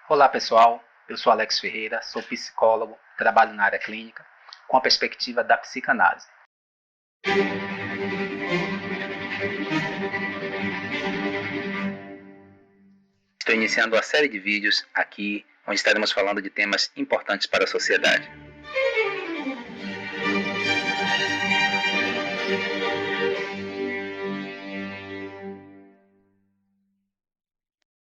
Olá pessoal, eu sou Alex Ferreira, sou psicólogo, trabalho na área clínica com a perspectiva da psicanálise. Estou iniciando uma série de vídeos aqui onde estaremos falando de temas importantes para a sociedade.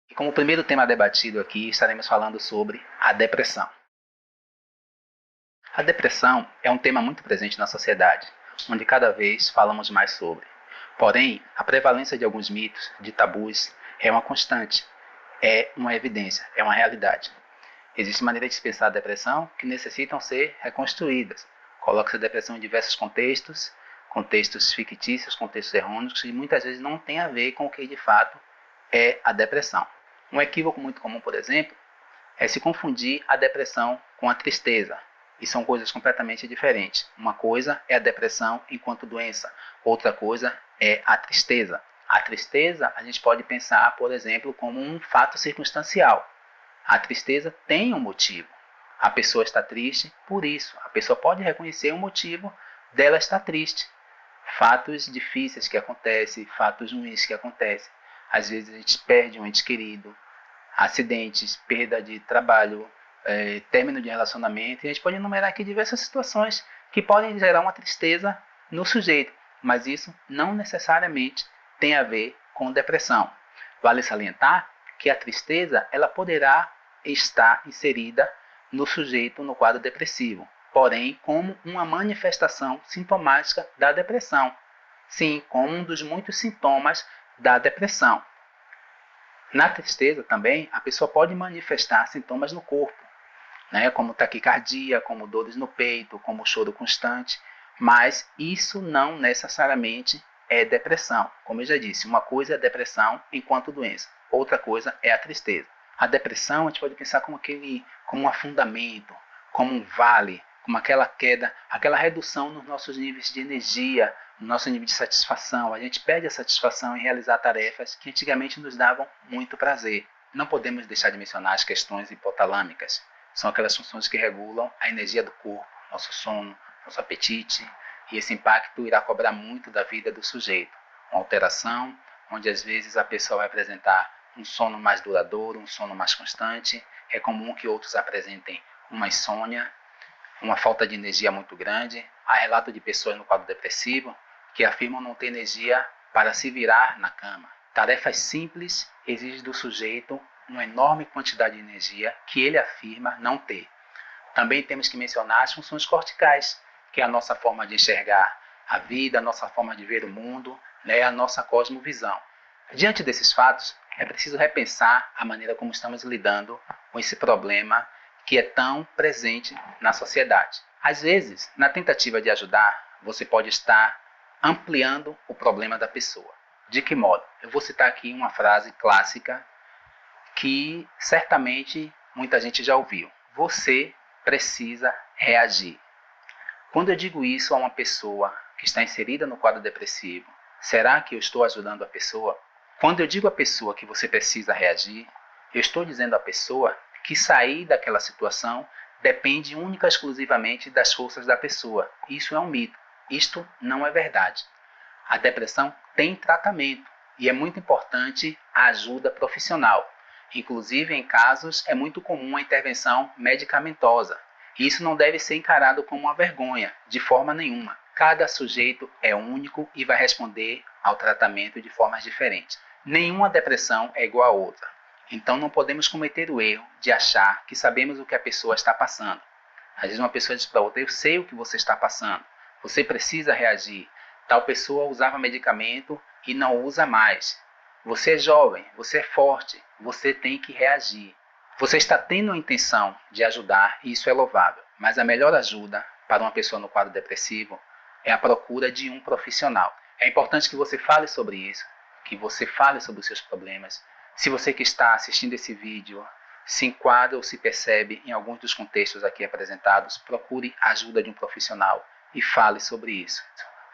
E como primeiro tema debatido aqui, estaremos falando sobre a depressão. A depressão é um tema muito presente na sociedade, onde cada vez falamos mais sobre. Porém, a prevalência de alguns mitos, de tabus, é uma constante, é uma evidência, é uma realidade. Existem maneiras de expressar a depressão que necessitam ser reconstruídas. Coloca-se a depressão em diversos contextos, contextos fictícios, contextos errôneos, que muitas vezes não tem a ver com o que de fato é a depressão. Um equívoco muito comum, por exemplo, é se confundir a depressão com a tristeza. E são coisas completamente diferentes. Uma coisa é a depressão enquanto doença, outra coisa é a tristeza. A tristeza a gente pode pensar, por exemplo, como um fato circunstancial. A tristeza tem um motivo. A pessoa está triste por isso. A pessoa pode reconhecer o motivo dela estar triste. Fatos difíceis que acontecem, fatos ruins que acontecem. Às vezes a gente perde um ente querido, acidentes, perda de trabalho, término de relacionamento. E a gente pode enumerar aqui diversas situações que podem gerar uma tristeza no sujeito. Mas isso não necessariamente tem a ver com depressão. Vale salientar que a tristeza ela poderá estar inserida no sujeito no quadro depressivo, porém como uma manifestação sintomática da depressão. Sim, como um dos muitos sintomas da depressão. Na tristeza também, a pessoa pode manifestar sintomas no corpo, como taquicardia, como dores no peito, como choro constante, mas isso não necessariamente é depressão. Como eu já disse, uma coisa é a depressão enquanto doença, outra coisa é a tristeza. A depressão a gente pode pensar como um afundamento, como um vale, como aquela queda, aquela redução nos nossos níveis de energia, no nosso nível de satisfação. A gente perde a satisfação em realizar tarefas que antigamente nos davam muito prazer. Não podemos deixar de mencionar as questões hipotalâmicas. São aquelas funções que regulam a energia do corpo, nosso sono, nosso apetite, e esse impacto irá cobrar muito da vida do sujeito. Uma alteração onde às vezes a pessoa vai apresentar um sono mais duradouro, um sono mais constante. É comum que outros apresentem uma insônia, uma falta de energia muito grande. Há relato de pessoas no quadro depressivo que afirmam não ter energia para se virar na cama. Tarefas simples exigem do sujeito uma enorme quantidade de energia que ele afirma não ter. Também temos que mencionar as funções corticais, que é a nossa forma de enxergar a vida, a nossa forma de ver o mundo, a nossa cosmovisão. Diante desses fatos, é preciso repensar a maneira como estamos lidando com esse problema que é tão presente na sociedade. Às vezes, na tentativa de ajudar, você pode estar ampliando o problema da pessoa. De que modo? Eu vou citar aqui uma frase clássica que certamente muita gente já ouviu. Você precisa reagir. Quando eu digo isso a uma pessoa que está inserida no quadro depressivo, será que eu estou ajudando a pessoa? Quando eu digo à pessoa que você precisa reagir, eu estou dizendo à pessoa que sair daquela situação depende única e exclusivamente das forças da pessoa. Isso é um mito. Isto não é verdade. A depressão tem tratamento e é muito importante a ajuda profissional. Inclusive, em casos, é muito comum a intervenção medicamentosa. Isso não deve ser encarado como uma vergonha, de forma nenhuma. Cada sujeito é único e vai responder ao tratamento de formas diferentes. Nenhuma depressão é igual a outra. Então não podemos cometer o erro de achar que sabemos o que a pessoa está passando. Às vezes uma pessoa diz para outra, eu sei o que você está passando, você precisa reagir. Tal pessoa usava medicamento e não usa mais. Você é jovem, você é forte, você tem que reagir. Você está tendo a intenção de ajudar e isso é louvável, mas a melhor ajuda para uma pessoa no quadro depressivo é a procura de um profissional. É importante que você fale sobre isso, que você fale sobre os seus problemas. Se você que está assistindo esse vídeo se enquadra ou se percebe em alguns dos contextos aqui apresentados, procure a ajuda de um profissional e fale sobre isso.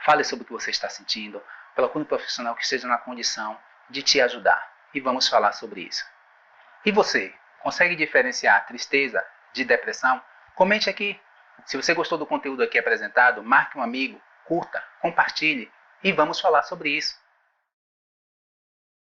Fale sobre o que você está sentindo, procure um profissional que esteja na condição de te ajudar. E vamos falar sobre isso. E você? Consegue diferenciar tristeza de depressão? Comente aqui. Se você gostou do conteúdo aqui apresentado, marque um amigo, curta, compartilhe e vamos falar sobre isso.